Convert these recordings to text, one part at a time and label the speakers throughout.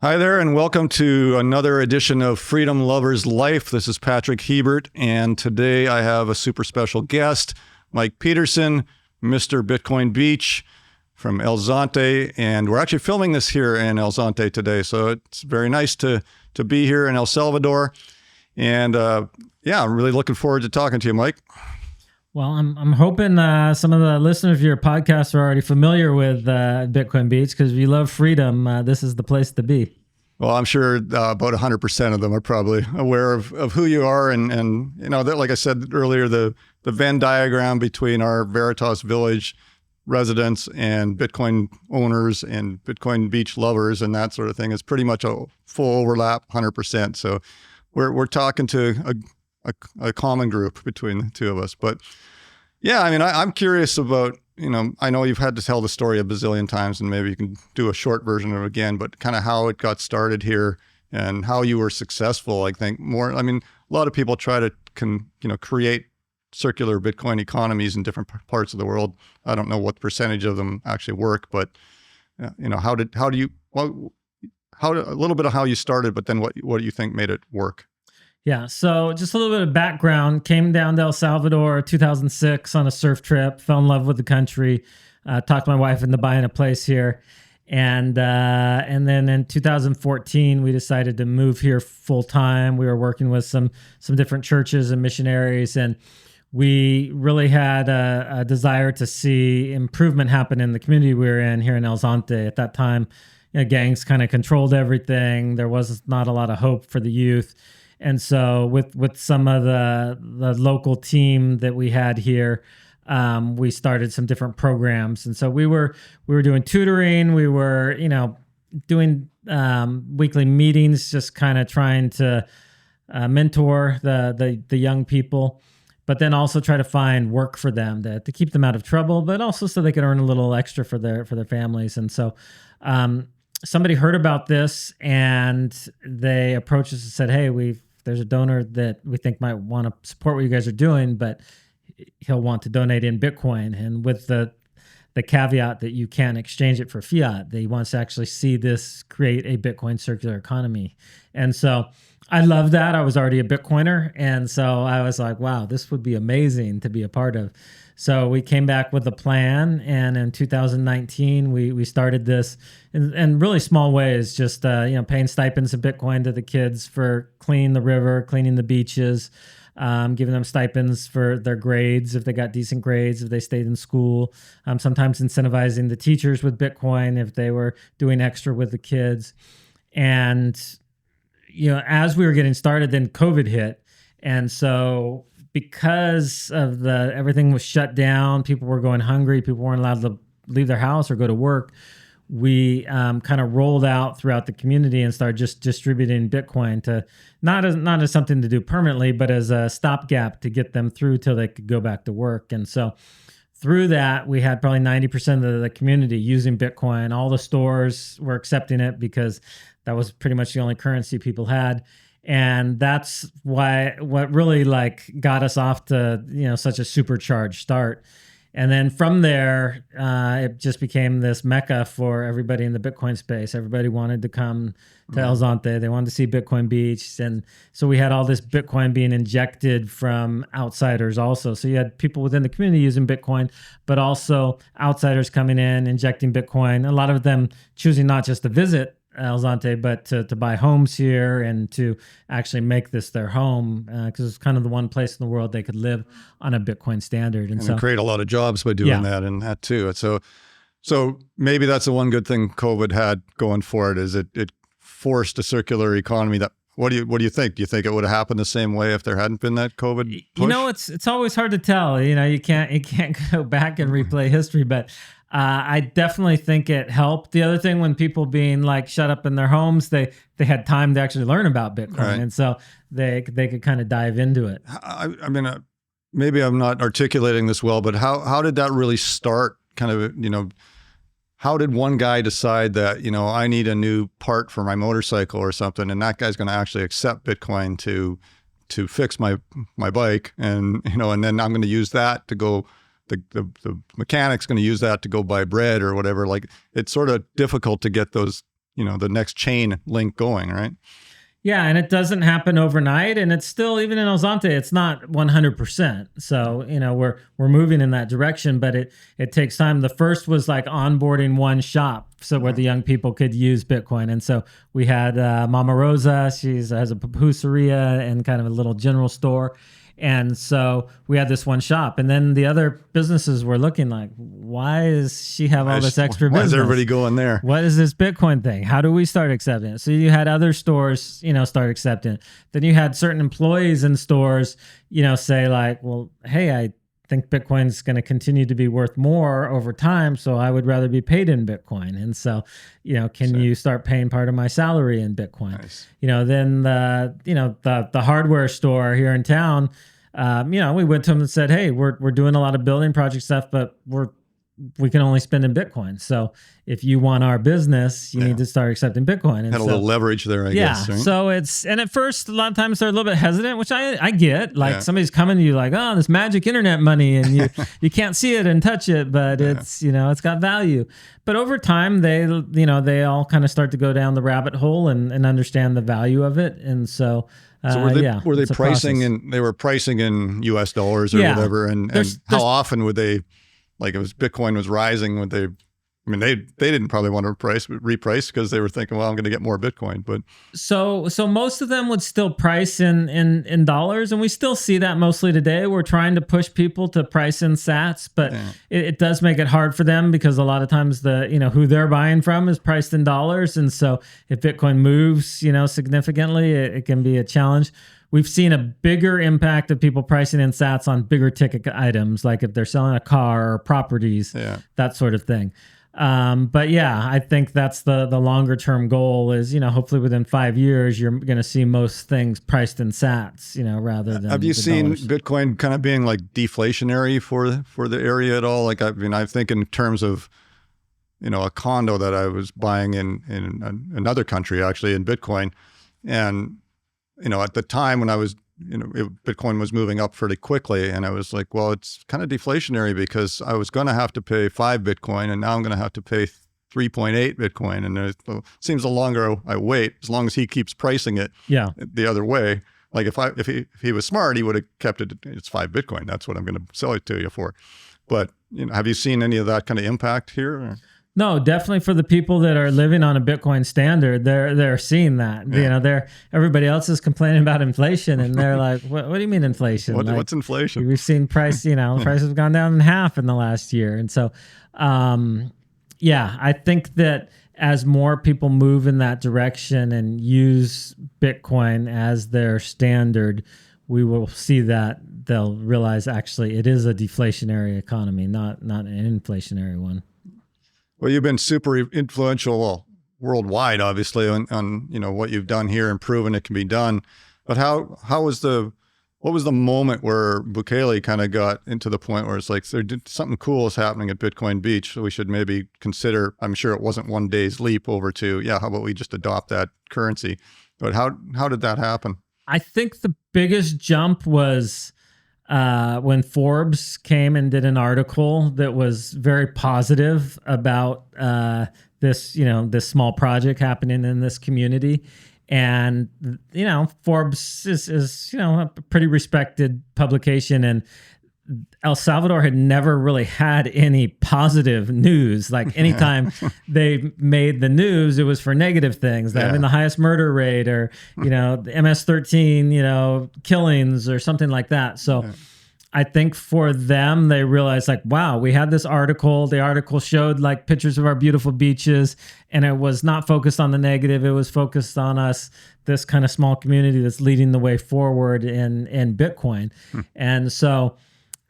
Speaker 1: Hi there, and welcome to another edition of Freedom Lovers Life. This is Patrick Hebert, and today I have a super special guest, Mike Peterson, Mr. Bitcoin Beach from El Zonte, and we're actually filming this here in El Zonte today, so it's very nice to be here in El Salvador, and I'm really looking forward to talking to you, Mike.
Speaker 2: Well, I'm hoping some of the listeners of your podcast are already familiar with Bitcoin Beach, because if you love freedom, this is the place to be.
Speaker 1: Well, I'm sure about 100% of them are probably aware of who you are, and you know that, like I said earlier, the Venn diagram between our Veritas Village residents and Bitcoin owners and Bitcoin Beach lovers and that sort of thing is pretty much a full overlap, 100%. So we're talking to a common group between the two of us. But yeah, I mean, I'm curious about, you know, I know you've had to tell the story a bazillion times, and maybe you can do a short version of it again, but kind of how it got started here and how you were successful. I think a lot of people try to create circular Bitcoin economies in different parts of the world. I don't know what percentage of them actually work, but a little bit of how you started, but then what do you think made it work?
Speaker 2: Yeah, so just a little bit of background. Came down to El Salvador 2006 on a surf trip, fell in love with the country, talked my wife into buying a place here. And then in 2014, we decided to move here full time. We were working with some different churches and missionaries, and we really had a desire to see improvement happen in the community we were in here in El Zonte. At that time, gangs kind of controlled everything. There was not a lot of hope for the youth. And so with some of the local team that we had here, we started some different programs. And so we were doing tutoring. We were, doing weekly meetings, just kind of trying to mentor the young people, but then also try to find work for them to keep them out of trouble, but also so they could earn a little extra for their families. And so somebody heard about this, and they approached us and said, "Hey, there's a donor that we think might want to support what you guys are doing, but he'll want to donate in Bitcoin, and with the caveat that you can't exchange it for fiat. He wants to actually see this create a Bitcoin circular economy." And so I love that. I was already a Bitcoiner, and so I was like, wow, this would be amazing to be a part of. So we came back with a plan, and in 2019, we started this in really small ways, just paying stipends of Bitcoin to the kids for cleaning the river, cleaning the beaches, giving them stipends for their grades if they got decent grades, if they stayed in school, sometimes incentivizing the teachers with Bitcoin if they were doing extra with the kids. And as we were getting started, then COVID hit, and so because of everything was shut down, people were going hungry, people weren't allowed to leave their house or go to work, we kind of rolled out throughout the community and started just distributing Bitcoin to not as something to do permanently, but as a stopgap to get them through till they could go back to work. And so through that, we had probably 90% of the community using Bitcoin. All the stores were accepting it because that was pretty much the only currency people had. And that's what really got us off to, such a supercharged start. And then from there, it just became this mecca for everybody in the Bitcoin space. Everybody wanted to come to El Zonte. They wanted to see Bitcoin Beach. And so we had all this Bitcoin being injected from outsiders also. So you had people within the community using Bitcoin, but also outsiders coming in, injecting Bitcoin. A lot of them choosing not just to visit El Zonte, but to buy homes here and to actually make this their home, because it's kind of the one place in the world they could live on a Bitcoin standard. And so
Speaker 1: create a lot of jobs by doing that and that too. So maybe that's the one good thing COVID had going for it, is it forced a circular economy. That what do you think? Do you think it would have happened the same way if there hadn't been that COVID push?
Speaker 2: It's always hard to tell. You can't go back and replay history, but I definitely think it helped. The other thing, when people being shut up in their homes, they had time to actually learn about Bitcoin, right. And so they could kind of dive into it.
Speaker 1: I mean, maybe I'm not articulating this well, but how did that really start? Kind of, how did one guy decide that I need a new part for my motorcycle or something, and that guy's going to actually accept Bitcoin to fix my bike, and and then I'm going to use that to go. The mechanic's going to use that to go buy bread or whatever. It's sort of difficult to get those the next chain link going, right?
Speaker 2: Yeah, and it doesn't happen overnight, and it's still, even in Zonte, it's not 100%. So we're moving in that direction, but it takes time. The first was like onboarding one shop, so where the young people could use Bitcoin, and so we had Mama Rosa. She has a pupuseria and kind of a little general store. And so we had this one shop, and then the other businesses were looking like, why does she have all this extra business?
Speaker 1: Why is everybody going there?
Speaker 2: What is this Bitcoin thing? How do we start accepting it? So you had other stores, start accepting it. Then you had certain employees in stores, say like, well, hey, I think Bitcoin's going to continue to be worth more over time, so I would rather be paid in Bitcoin. And so, can you start paying part of my salary in Bitcoin?
Speaker 1: Nice.
Speaker 2: Then the hardware store here in town, we went to them and said, hey, we're doing a lot of building project stuff, but we can only spend in Bitcoin. So if you want our business, you need to start accepting Bitcoin. And
Speaker 1: had a little leverage there, I guess. Right?
Speaker 2: So and at first, a lot of times they're a little bit hesitant, which I get. Like somebody's coming to you like, oh, this magic internet money, and you can't see it and touch it, but it's, it's got value. But over time, they all kind of start to go down the rabbit hole and understand the value of it. And so,
Speaker 1: were they pricing they were pricing in US dollars or whatever? And how often would they, like if Bitcoin was rising, would they, they didn't probably want to reprice because they were thinking, well, I'm going to get more Bitcoin. But
Speaker 2: so most of them would still price in dollars, and we still see that mostly today. We're trying to push people to price in sats, but it does make it hard for them because a lot of times who they're buying from is priced in dollars, and so if Bitcoin moves significantly, it can be a challenge. We've seen a bigger impact of people pricing in sats on bigger ticket items, like if they're selling a car or properties, that sort of thing. But I think that's the longer term goal is, hopefully within 5 years, you're going to see most things priced in sats, rather than.
Speaker 1: Have you seen
Speaker 2: dollars.
Speaker 1: Bitcoin kind of being like deflationary for the area at all? Like, I think in terms of, a condo that I was buying in another country, actually in Bitcoin. And, at the time when I was, Bitcoin was moving up pretty quickly, and I was like, well, it's kind of deflationary because I was going to have to pay 5 Bitcoin, and now I'm going to have to pay 3.8 Bitcoin. And it seems the longer I wait, as long as he keeps pricing it the other way, like if he was smart, he would have kept it. It's 5 Bitcoin. That's what I'm going to sell it to you for. But have you seen any of that kind of impact here? Or?
Speaker 2: No, definitely for the people that are living on a Bitcoin standard, they're seeing that. Everybody else is complaining about inflation, and they're like, "What do you mean inflation?
Speaker 1: What's inflation?"
Speaker 2: We've seen prices have gone down in half in the last year, and so, I think that as more people move in that direction and use Bitcoin as their standard, we will see that they'll realize actually it is a deflationary economy, not an inflationary one.
Speaker 1: Well, you've been super influential worldwide, obviously, on what you've done here and proven it can be done. But what was the moment where Bukele kind of got into the point where it's like something cool is happening at Bitcoin Beach, so we should maybe consider? I'm sure it wasn't one day's leap over to how about we just adopt that currency? But how did that happen?
Speaker 2: I think the biggest jump was when Forbes came and did an article that was very positive about this small project happening in this community. And, Forbes is a pretty respected publication, and El Salvador had never really had any positive news. Like anytime they made the news, it was for negative things. They're having the highest murder rate, or, the MS-13, killings or something like that. So I think for them, they realized like, wow, we had this article. The article showed like pictures of our beautiful beaches, and it was not focused on the negative. It was focused on us, this kind of small community that's leading the way forward in Bitcoin. And so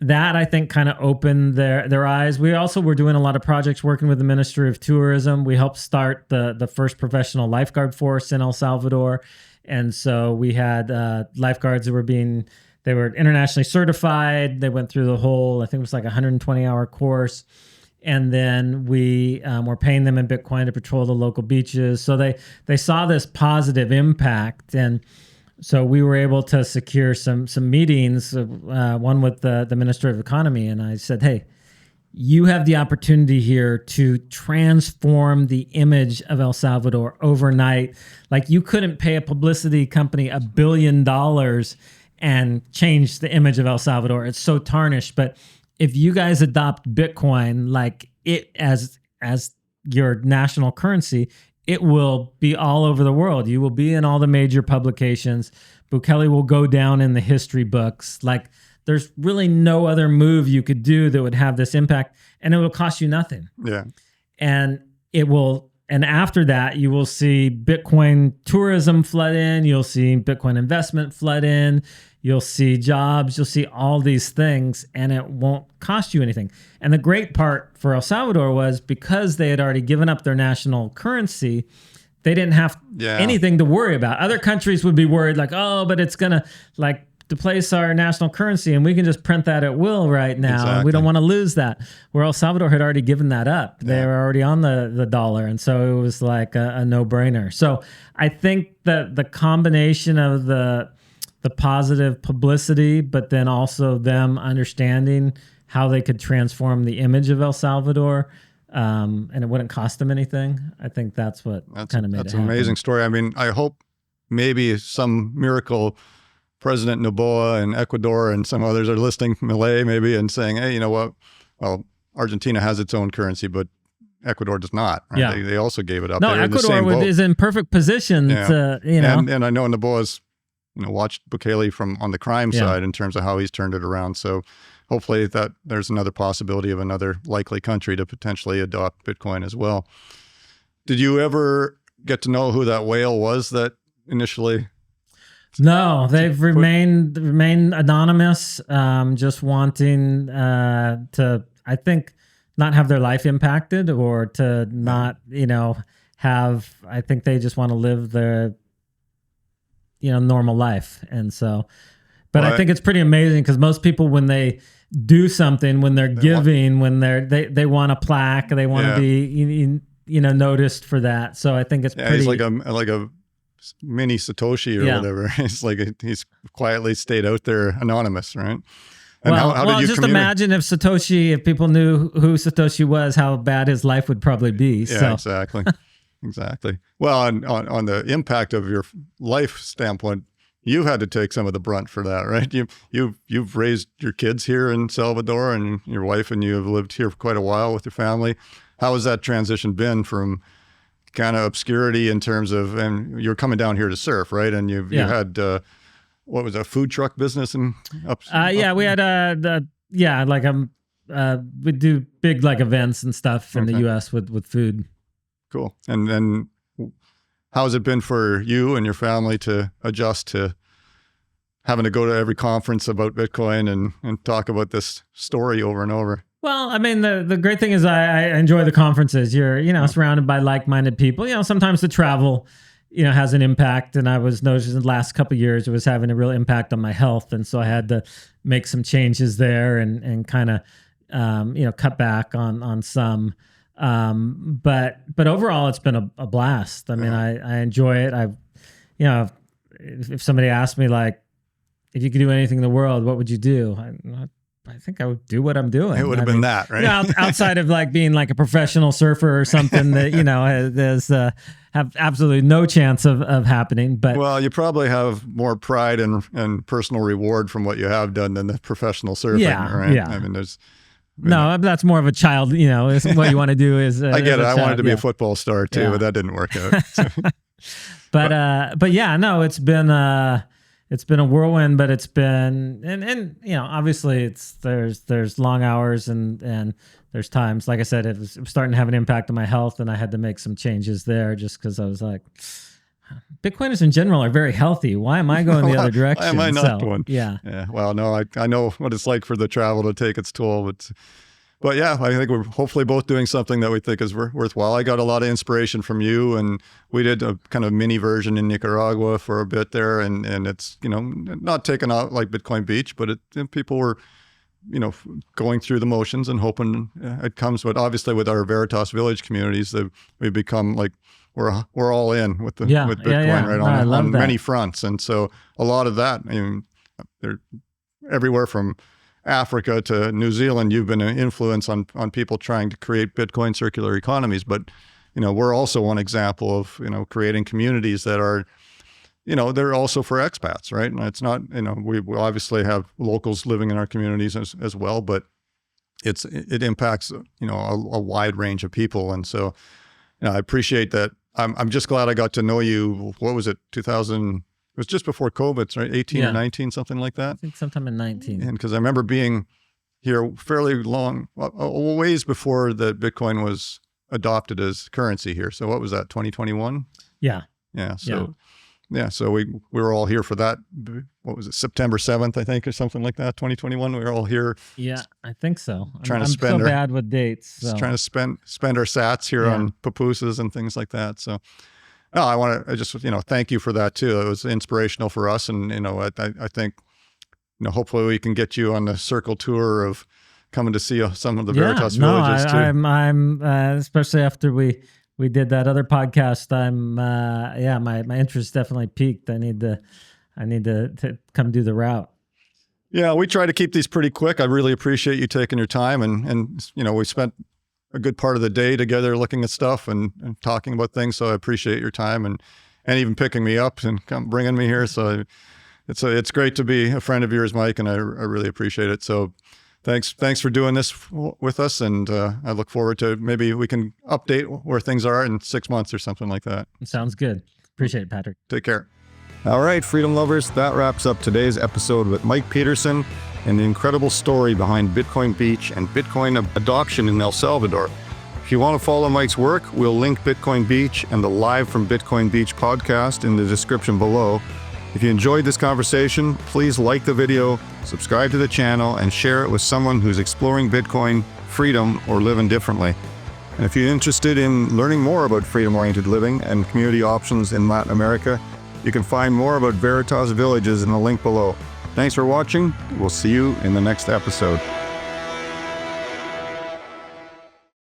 Speaker 2: that, I think, kind of opened their eyes. We also were doing a lot of projects working with the Ministry of Tourism. We helped start the first professional lifeguard force in El Salvador. And so we had lifeguards that they were internationally certified. They went through the whole, I think it was like a 120-hour course. And then we were paying them in Bitcoin to patrol the local beaches. So they saw this positive impact. And so we were able to secure some meetings, one with the Minister of Economy. And I said, hey, you have the opportunity here to transform the image of El Salvador overnight. Like, you couldn't pay a publicity company $1 billion and change the image of El Salvador. It's so tarnished. But if you guys adopt Bitcoin, like it as your national currency, it will be all over the world. You will be in all the major publications. Bukele will go down in the history books. Like, there's really no other move you could do that would have this impact, and it will cost you nothing.
Speaker 1: Yeah.
Speaker 2: And it will, and after that, you will see Bitcoin tourism flood in. You'll see Bitcoin investment flood in. You'll see jobs. You'll see all these things, and it won't cost you anything. And the great part for El Salvador was, because they had already given up their national currency, they didn't have anything to worry about. Other countries would be worried, like, oh, but it's going to, like, deplace our national currency, and we can just print that at will right now.
Speaker 1: Exactly.
Speaker 2: And we don't want to lose that. Where El Salvador had already given that up. They were already on the dollar. And so it was like a no-brainer. So I think that the combination of the positive publicity, but then also them understanding how they could transform the image of El Salvador, and it wouldn't cost them anything. I think that's what kind of made it happen.
Speaker 1: That's an amazing story. I mean, I hope maybe some miracle President Noboa in Ecuador and some others are listening, Malay maybe, and saying, hey, you know what? Well, Argentina has its own currency, but Ecuador does not. Right?
Speaker 2: Yeah.
Speaker 1: They also gave it up.
Speaker 2: No,
Speaker 1: They're
Speaker 2: Ecuador is in perfect position to, you know.
Speaker 1: And I know Noboa's, watched Bukele from on the crime side in terms of how he's turned it around. So hopefully that there's another possibility of another likely country to potentially adopt Bitcoin as well. Did you ever get to know who that whale was that initially?
Speaker 2: No, they've remained anonymous, just wanting to, I think, not have their life impacted, or to not, have, I think they just want to live their, normal life. And so, but I think it's pretty amazing, because most people, when they do something, when they're giving, when they want a plaque, they want to be, noticed for that. So I think it's pretty.
Speaker 1: He's like a mini Satoshi or whatever. It's like he's quietly stayed out there anonymous, right? And how did you
Speaker 2: just imagine if people knew who Satoshi was, how bad his life would probably be.
Speaker 1: Yeah, exactly. Exactly. Well, on the impact of your life standpoint, you had to take some of the brunt for that, right? You've raised your kids here in Salvador, and your wife and you have lived here for quite a while with your family. How has that transition been from kind of obscurity in terms of, and you're coming down here to surf, right? And you had, what was a food truck business in
Speaker 2: we had we do big like events and stuff in the US with food.
Speaker 1: Cool. And then how's it been for you and your family to adjust to having to go to every conference about Bitcoin and talk about this story over and over?
Speaker 2: Well, I mean, the great thing is I enjoy the conferences. You're, surrounded by like-minded people. Sometimes the travel, has an impact. And I was noticing the last couple of years, it was having a real impact on my health. And so I had to make some changes there and kind of, cut back on some. But overall, it's been a blast. I mean, I enjoy it. If somebody asked me, like, if you could do anything in the world, what would you do? I think I would do what I'm doing.
Speaker 1: It would have been that, right?
Speaker 2: Outside of like being like a professional surfer or something that, there's have absolutely no chance of happening. But
Speaker 1: well, you probably have more pride and personal reward from what you have done than the professional surfing, right?
Speaker 2: Yeah.
Speaker 1: I mean,
Speaker 2: that's more of a child, what you want to do is.
Speaker 1: I get it. I wanted to be a football star too, but that didn't work out.
Speaker 2: But yeah, no, it's been a whirlwind, but it's been, and obviously there's long hours and there's times, like I said, it was starting to have an impact on my health, and I had to make some changes there just because I was like, Bitcoiners in general are very healthy. Why am I going the other direction?
Speaker 1: Why am I not one?
Speaker 2: Yeah.
Speaker 1: Well, no, I know what it's like for the travel to take its toll, but yeah, I think we're hopefully both doing something that we think is worthwhile. I got a lot of inspiration from you, and we did a kind of mini version in Nicaragua for a bit there, and it's not taken out like Bitcoin Beach, but people were going through the motions and hoping it comes. But obviously, with our Veritas Village communities, we've become like we're all in with Bitcoin right on many fronts, and so a lot of that. I mean, they're everywhere from Africa to New Zealand, you've been an influence on people trying to create Bitcoin circular economies. But, we're also one example of, creating communities that are, they're also for expats, right? And it's not, we obviously have locals living in our communities as well, but it impacts, a wide range of people. And so, I appreciate that. I'm just glad I got to know you. What was it? 2000, it was just before COVID, right? 18 or 19, something like that.
Speaker 2: I think sometime in 19.
Speaker 1: And because I remember being here fairly long, a ways before the Bitcoin was adopted as currency here. So what was that, 2021?
Speaker 2: Yeah.
Speaker 1: Yeah. So so we were all here for that. What was it, September 7th, I think, or something like that, 2021. We were all here.
Speaker 2: Yeah, I think so.
Speaker 1: I'm so
Speaker 2: bad with dates. So.
Speaker 1: Just trying to spend our sats here on pupusas and things like that. So no, I just, thank you for that too. It was inspirational for us. And, I think, hopefully we can get you on the circle tour of coming to see some of the Veritas Villages too.
Speaker 2: I'm especially after we did that other podcast. My interest definitely peaked. I need to come do the route.
Speaker 1: Yeah, we try to keep these pretty quick. I really appreciate you taking your time, and we spent a good part of the day together looking at stuff and talking about things. So I appreciate your time and even picking me up and bringing me here. So it's great to be a friend of yours, Mike, and I really appreciate it. So thanks for doing this with us, and I look forward to maybe we can update where things are in 6 months or something like that.
Speaker 2: Sounds good. Appreciate it, Patrick.
Speaker 1: Take care. All right, freedom lovers, that wraps up today's episode with Mike Peterson and the incredible story behind Bitcoin Beach and Bitcoin adoption in El Salvador. If you want to follow Mike's work, we'll link Bitcoin Beach and the Live from Bitcoin Beach podcast in the description below. If you enjoyed this conversation, please like the video, subscribe to the channel, and share it with someone who's exploring Bitcoin, freedom, or living differently. And if you're interested in learning more about freedom-oriented living and community options in Latin America, you can find more about Veritas Villages in the link below. Thanks for watching. We'll see you in the next episode.